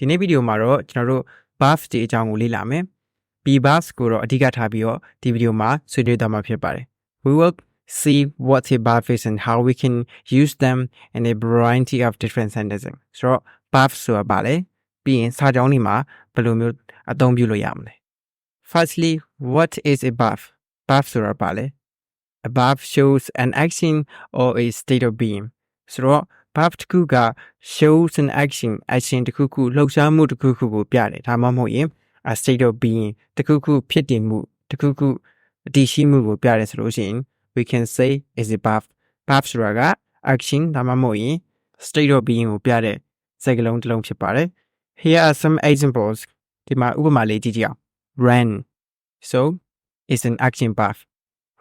ဒီနေ့ဗီဒီယိုမှာတော့ကျွန်တော်တို့ buff ဒီအကြောင်းကိုလေ့လာမယ် B buffs ကိုတော့အဓိကထားပြီးတော့ဒီဗီဒီယိုမှာဆွေးနွေးသွားမှာဖြစ်ပါတယ် We will see what a buff is and how we can use them in a variety of different sentences ဆိုတော့ buff ဆိုတာပါလေပြီးရင်စာကြောင်းတွေမှာဘယ်လိုမျိုးအသုံးပြုလို့ရမလဲ Firstly, what is a buff? Buff ဆိုတာပါလေ A buff shows an action or a state of being ဆိုတော့ buff တစ်ခုက shows an action တစ်ခုခုလှုပ်ရှားမှုတစ်ခုခုကိုပြတယ်ဒါမှမဟုတ်ရင် a state of being တစ်ခုခုဖြစ်တည်မှုတစ်ခုခုအတည်ရှိမှုကိုပြတယ်ဆိုလို့ရှိရင် we can say is a buff ဆိုတာက action ဒါမှမဟုတ်ရင် state of being ကိုပြတဲ့စကားလုံးတစ်လုံးဖြစ်ပါတယ် Here are some examples ဒီမှာဥပမာလေးကြည့်ကြအောင် run so is an action buff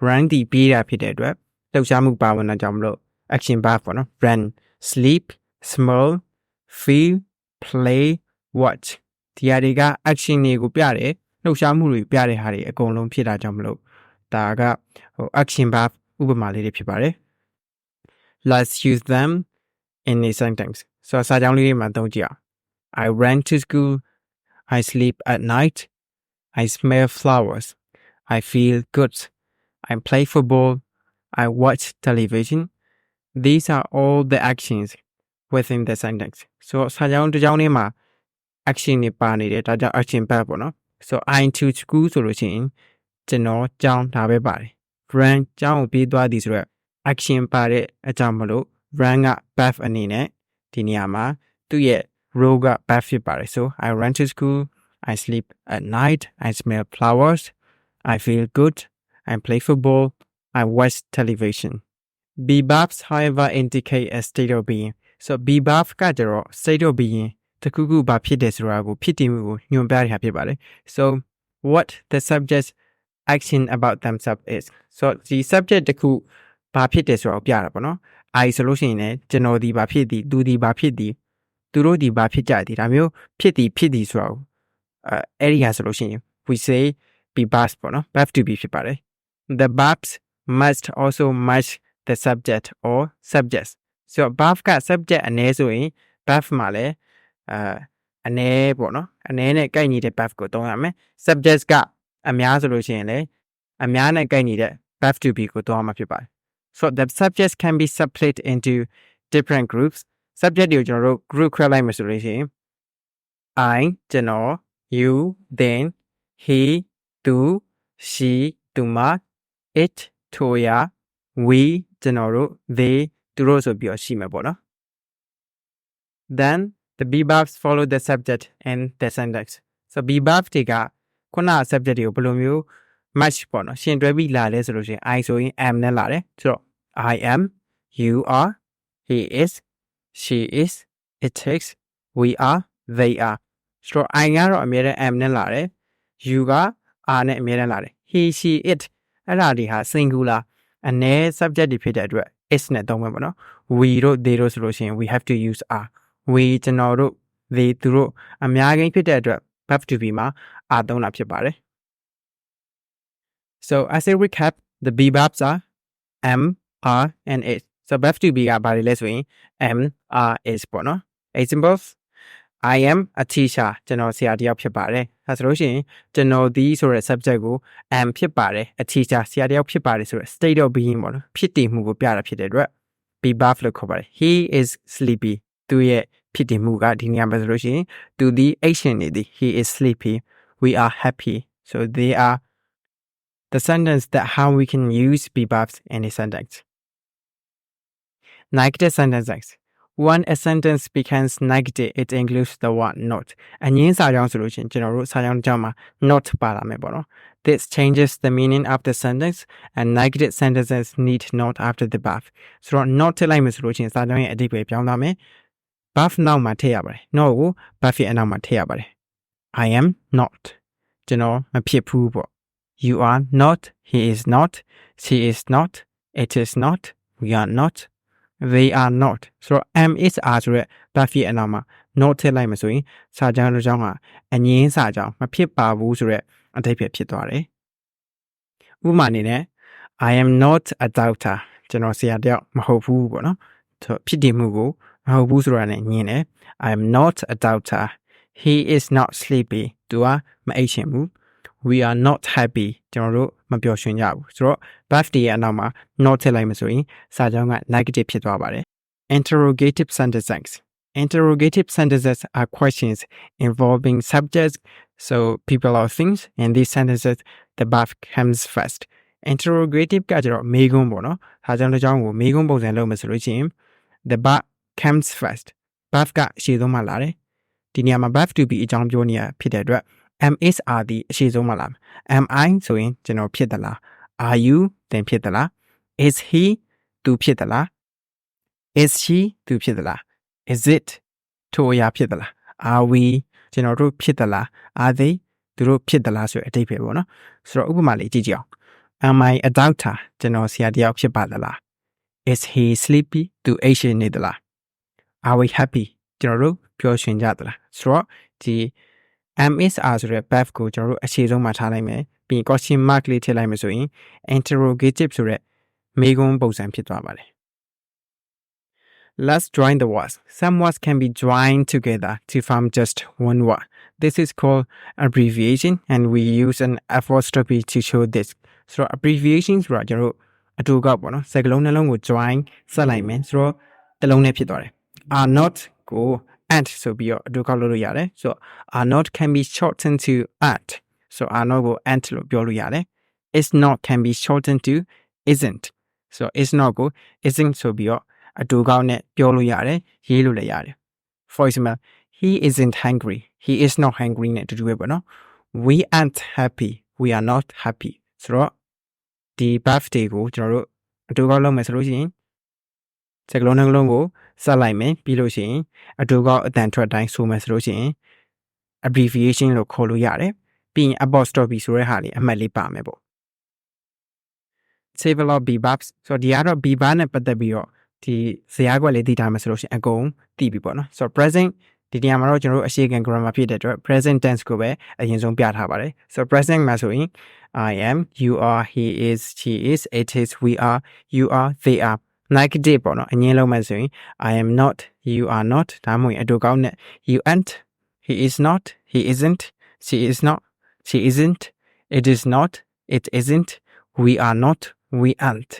run ဒီပြေးတာဖြစ်တဲ့အတွက်လှုပ်ရှားမှုပါဝင်တာကြောင့်မလို့ action buff ပေါ့နော် run sleep smell feel play watch ဒီဟာတွေက action တွေကိုပြတယ်လှုပ်ရှားမှုတွေပြတဲ့ဟာတွေအကုန်လုံးဖြစ်တာကြောင့်မလို့ဒါကaction buff ဥပမာလေးတွေဖြစ်ပါတယ် Let's use them in a sentence ဆိုတော့စာကြောင်းလေးတွေမှာသုံးကြည့်အောင် I ran to school I sleep at night I smell flowers I feel good I play football I watch television These are all the actions within the sentence. So စာကြောင်းတစ်ကြောင်းလေးမှာ action တွေပါနေတယ်ဒါကြောင့် action verb ပေါ့နော် So I to school ဆိုလို့ရှိရင်ကျွန်တော်ကြောင်းဒါပဲပါတယ် run ကြောင်းကိုပြေးသွားသည်ဆိုတော့ action ပါတဲ့အကြောင်းမလို့ run က verb အနေနဲ့ဒီနေရာမှာသူ့ရဲ့ role က verb ဖြစ်ပါတယ် So I run to school I sleep at night I smell flowers I feel good I play football I watch television B verbs however indicate a state of being so B verb ကကျတော့ state of being တခုခုဘာဖြစ်တယ်ဆိုတာကိုဖြစ်တည်မှုကိုညွှန်ပြရဖြစ်ပါတယ် so what the subject's action about themselves is so ဒီ subject တခုဘာဖြစ်တယ်ဆိုတာကိုပြတာပေါ့နော် I ဆိုလို့ရှိရင်လည်းကျွန်တော်ဒီဘာဖြစ်သည်သူဒီဘာဖြစ်သည်သူတို့ဒီဘာဖြစ်ကြသည်ဒါမျိုးဖြစ်သည်ဆိုတာကိုအဲ့ဒီဟာဆိုလို့ရှိရင် we say be verbs ပေါ့နော် verb to be ဖြစ်ပါတယ် the verbs must also match the subject or subjects so verb က subject အနည်းဆိုရင် verb မှာလည်းအနည်းပေါ့နော်အနည်းနဲ့ကိုက်ညီတဲ့ verb ကိုသုံးရမယ် subject ကအများဆိုလို့ရှိရင်လည်းအများနဲ့ကိုက်ညီတဲ့ verb to be ကိုသုံးရမှာဖြစ်ပါတယ် so the subjects can be split into different groups subject တွေကိုကျွန်တော်တို့ group ခွဲလိုက်မယ်ဆိုလို့ရှိရင် I ကျွန်တော် you then he သူ she သူမ it ထိုရာ we ကျွန်တော်တို့ they သူတို့ဆိုပြီးတော့ရှိမှာပေါ့နော် then the be verbs follow the subject and the sentence so be verb တွေကခုန subject တွေကိုဘယ်လိုမျိုး match ပေါ့နော်ရှင်တွဲပြီးလာလဲဆိုလို့ရှိရင် I ဆိုရင် am နဲ့လာတယ်ဆိုတော့ I am you are he is she is it is we are they are ဆိုတော့ I ကတော့အမြဲတမ်း am နဲ့လာတယ် you က are နဲ့အမြဲတမ်းလာတယ် he she it အဲ့ဒါတွေဟာ singular အနည်း subject တွေဖြစ်တဲ့အတွက် is နဲ့သုံးမယ်ပေါ့နော် we တို့ they တို့ဆိုလို့ရှိရင် we have to use are we ကျွန်တော်တို့ they သူတို့အများကြီးဖြစ်တဲ့အတွက် verb to be မှာ are သုံးတာဖြစ်ပါတယ် so as a recap the be verbs are am are and is so verb to be ကဘာတွေလဲဆိုရင် am are is ပေါ့နော် examples I am a teacher ကျွန်တော်ဆရာတစ်ယောက်ဖြစ်ပါတယ်အဲဆိုလို့ရှိရင်ကျွန်တော်ဒီဆိုတဲ့ subject ကို am ဖြစ်ပါတယ် a teacher ဆရာတစ်ယောက်ဖြစ်ပါတယ်ဆိုတဲ့ state of being ပေါ့နော်ဖြစ်တည်မှုကိုပြတာဖြစ်တဲ့အတွက် be verb လို့ခေါ်ပါတယ် he is sleepy သူရဲ့ဖြစ်တည်မှုကဒီနေရာမှာဆိုလို့ရှိရင်သူဒီ action နေသည် he is sleepy we are happy so they are the sentence that how we can use be verbs in a sentence negative sentences When a sentence becomes negative, it includes the word not. အငင်းစာကြောင်းဆိုလို့ရှိရင်ကျွန်တော်တို့စာကြောင်းကြောင်းမှာ not ပါလာမယ်ပေါ့နော် This changes the meaning of the sentence and negative sentences need not after the verb. ဆိုတော့ not ထည့်လိုက်မယ်ဆိုလို့ရှိရင်စာကြောင်းရဲ့အဓိပ္ပာယ်ပြောင်းသွားမယ် verb နောက်မှာထည့်ရပါတယ် not ကို verb ရဲ့အနောက်မှာထည့်ရပါတယ် I am not ကျွန်တော်မဖြစ်ဘူးပေါ့ You are not, he is not, she is not, it is not, we are not They are not. So am is are ဆိုတဲ့ verb ရဲ့အနောက်မှာ not ထည့်လိုက်မယ်ဆိုရင်စာကြောင်းတစ်ကြောင်းဟာအငင်းစာကြောင်းမဖြစ်ပါဘူးဆိုတဲ့အဓိပ္ပာယ်ဖြစ်သွားတယ်။ဥပမာအနေနဲ့ I am not a doctor ကျွန်တော်ဆရာတယောက်မဟုတ်ဘူးပေါ့နော်။ဆိုဖြစ်တည်မှုကိုမဟုတ်ဘူးဆိုတာနဲ့ညင်းတယ် I am not a doctor he is not sleepy သူကမအိပ်ရှင်ဘူး we are not happy ကျွန်တော်တို့မပျော်ရွှင်ကြဘူးဆိုတော့ birthday ရဲ့အနောက်မှာ not ထည့်လိုက်မှဆိုရင်စာကြောင်းက negative ဖြစ်သွားပါတယ် interrogative sentences interrogative sentences are questions involving subjects so people or things in these sentences the verb comes first interrogative ကကျတော့မေးခွန်းပေါ့နော်ဒါကြောင့်တစ်ကြောင်းကိုမေးခွန်းပုံစံလုပ်မယ်ဆိုလို့ရှိရင် the verb comes first verb ကအရှိဆုံးမှလာတယ်ဒီနေရာမှာ verb to be အကြောင်းပြောနေရဖြစ်တဲ့အတွက် am is are ဒီအရှိဆုံးမှလာမယ် am I ဆိုရင်ကျွန်တော်ဖြစ်သလား are you သင်ဖြစ်သလား is he သူဖြစ်သလား is she သူဖြစ်သလား is it ထိုအရာဖြစ်သလား are we ကျွန်တော်တို့ဖြစ်သလား are they သူတို့ဖြစ်သလားဆိုတဲ့အဓိပ္ပာယ်ပေါ့နော်ဆိုတော့ဥပမာလေးကြည့်ကြအောင် am I a doctor ကျွန်တော်ဆရာတယောက်ဖြစ်ပါသလား is he sleepy သူအိပ်ရှင်နေသလား are we happy ကျွန်တော်တို့ပျော်ရွှင်ကြသလားဆိုတော့ဒီ am is are ဆိုတဲ့ verb ကိုကျွန်တော်တို့အခြေဆုံးမှာထားလိုက်မယ်ပြီး question mark လေးထည့်လိုက်မယ်ဆိုရင် interrogative ဆိုတဲ့မေးခွန်းပုံစံဖြစ်သွားပါတယ် Let's join the words. Some words can be joined together to form just one word. This is called abbreviation and we use an apostrophe to show this. So abbreviation ဆိုတာကျွန်တော်အတူကောက်ပေါ့နော်စကားလုံးနှလုံးကို join ဆက်လိုက်မယ်ဆိုတော့တစ်လုံးနဲ့ဖြစ်သွားတယ် are not ကို and ဆိုပြီးတော့အတူကောက်လို့ရတယ်ဆိုတော့ are not can be shortened to at so are not ကို and လို့ပြောလို့ရတယ် is not can be shortened to isn't so is not ကို isn't ဆိုပြီးတော့အတူကောက်နဲ့ပြောလို့ရတယ်ရေးလို့လည်းရတယ် for example he isn't hungry he is not hungry နဲ့အတူတူပဲပေါ့နော် we aren't happy we are not happy ဆိုတော့ဒီ birthday ကိုကျွန်တော်တို့အတူကောက်လုပ်မယ်ဆိုလို့ရှိရင်စကားလုံးနှလုံးကိုဆက်လိုက်မယ်ပြီးလို့ရှိရင်အတူကောက်အတန်ထွက်တိုင်းဆိုမယ်ဆိုလို့ရှိရင် abbreviation လို့ခေါ်လို့ရတယ်ပြီးရင် apostrophe ဆိုတဲ့ဟာလေးအမှတ်လေးပါမယ်ပေါ့ save a lot be verbs ဆိုတော့ဒီကတော့ be verb နဲ့ပတ်သက်ပြီးတော့ဒီဇယားကွက်လေးသိထားမယ်ဆိုလို့ရှိရင်အကုန်သိပြီပေါ့နော်ဆိုတော့ present ဒီနေရာမှာတော့ကျွန်တော်တို့အရှိခံ grammar ဖြစ်တဲ့အတွက် present tense ကိုပဲအရင်ဆုံးပြထားပါတယ်ဆိုတော့ present မှာဆိုရင် I am you are he is she is it is we are you are they are negative ပေါ့နော်အငင်းလုံးမှာဆိုရင် I am not you are not ဒါမှမဟုတ်အတူကောင်းနဲ့ you aren't he is not he isn't she is not she isn't it is not it isn't we are not we aren't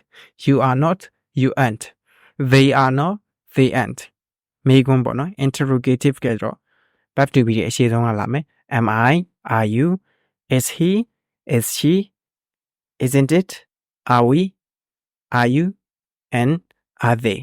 you are not you aren't they are not they aren't မေးခွန်းပေါ့နော် interrogative ကကြတော့ verb to be ရဲ့အရှိဆုံးကလာမယ် am I are you is he is she isn't it are we are you and are they